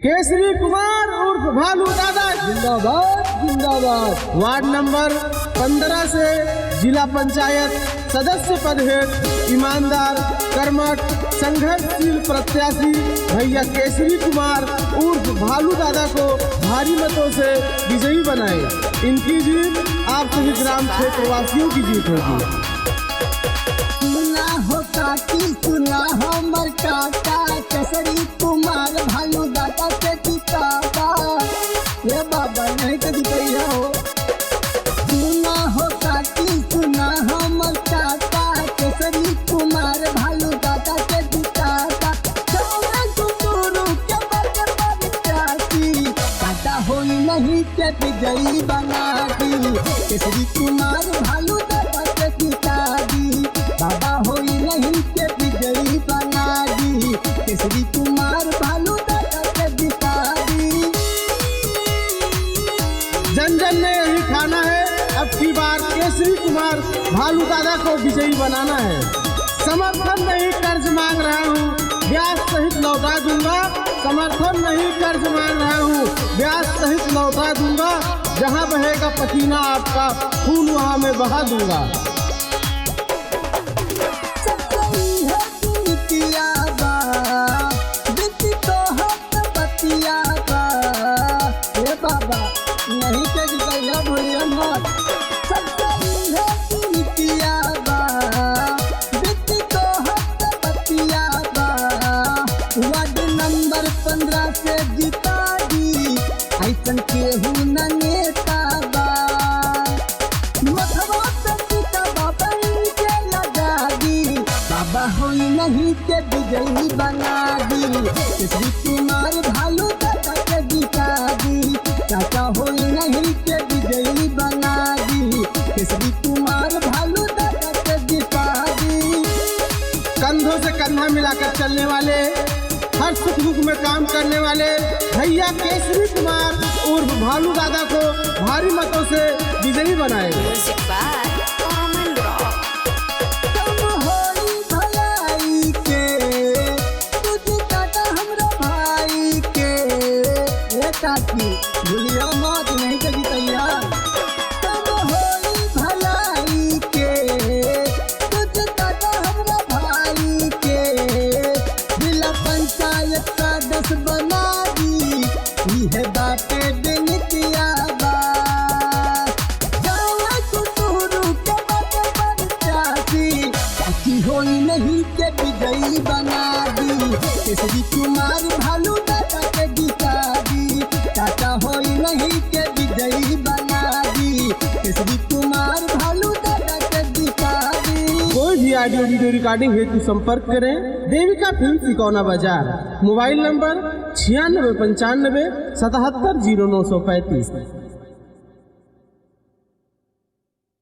केसरी कुमार उर्फ भालू दादा जिंदाबाद जिंदाबाद। वार्ड नंबर 15 से जिला पंचायत सदस्य पद हेतु ईमानदार कर्मठ संघर्षशील प्रत्याशी भैया केसरी कुमार उर्फ भालू दादा को भारी मतों से विजयी बनाए। इनकी जीत आप सभी ग्राम क्षेत्रवासियों की जीत होगी। सुना हो काकी सुना हो मर काका केसरी कुमार भालू दादा के जिताता। ये बाबा नहीं तो जितैया हो। सुना हो काकी सुना हो मर काका केसरी कुमार भालू दादा के जिताता। चौड़ा गुरु के बड़ चाची काका हो नहीं के विजयी बना दी। केसरी कुमार भालू दादा के जिता दी। बाबा होई नहीं के विजयी बना दी। केसरी कुमार भालू दादा के जिता दी। जन जन ने यही खाना है, अब की बार केसरी कुमार भालू दादा को विजयी बनाना है। समर्थन नहीं कर्ज मांग रहा हूँ, ब्याज सहित लौटा दूंगा। समर्थन नहीं कर्ज मांग रहा हूँ, ब्याज सहित लौटा दूंगा। जहाँ बहेगा पसीना आपका खून वहाँ मैं बहा दूंगा। बाबा नहीं के जितैया भूलिया मत। वार्ड नंबर 15 से जिता दी। ऐसन केहू न नेता बा। मथवा पे सीता बाबा के लगा दी। बाबा होई नहीं के विजयी बना दी। केसरी कुमार भालू दादा के जिता दी। चाचा होई नहीं के विजयी बना दी। केसरी कुमार भालू दादा के जिता दी। कंधों से कंधा मिलाकर चलने वाले, हर सुख दुख में काम करने वाले भैया केसरी कुमार उर्फ भालू दादा को भारी मतों से विजयी बनाए। Music by Common Rock. तुम होई भलाई के तुझे काटा हमरा भाई के। ए काकी भूलिया मत नहीं के जितैया। तुम होई भलाई के तुझे काटा हमरा भाई के। जिला पंचायत का 10 बना दी। है बाटे बेनितिया बा। गाँव कुटुरु के बाटे बड़ चाची चाची होई नहीं के विजयी बना दी। केसरी कुमार भालू दादा के जिता दी। चाचा होई नहीं के विजयी बना दी। केसरी कुमार भालू दादा के जिता दी। कोई भी ऑडियो वीडियो रिकॉर्डिंग हेतु संपर्क करें देविका फिल्म सिकौना बाजार। Mobile number 9695 77 0935।